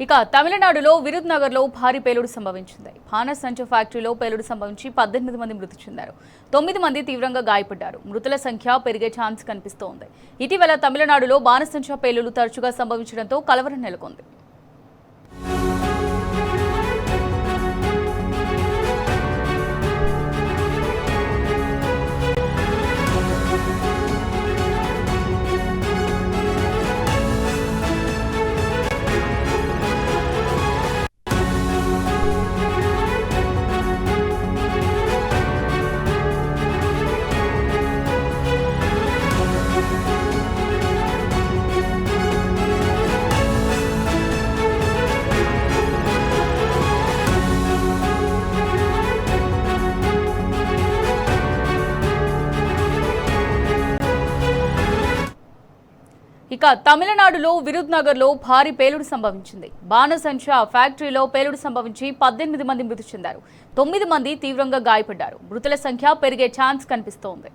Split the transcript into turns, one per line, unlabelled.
ఇక తమిళనాడులో విరుద్నగర్లో భారీ పేలుడు సంభవించింది. బాణసంచ ఫ్యాక్టరీలో పేలుడు సంభవించి 18 మంది మృతి చెందారు. 9 మంది తీవ్రంగా గాయపడ్డారు. మృతుల సంఖ్య పెరిగే ఛాన్స్ కనిపిస్తోంది. ఇటీవల తమిళనాడులో బాణసంచ పేలుళ్లు తరచుగా సంభవించడంతో కలవరం నెలకొంది. ఇక తమిళనాడులో విరుద్నగర్లో భారీ పేలుడు సంభవించింది. బాణసంచ ఫ్యాక్టరీలో పేలుడు సంభవించి 18 మంది మృతి చెందారు. 9 మంది తీవ్రంగా గాయపడ్డారు. మృతుల సంఖ్య పెరిగే ఛాన్స్ కనిపిస్తోంది.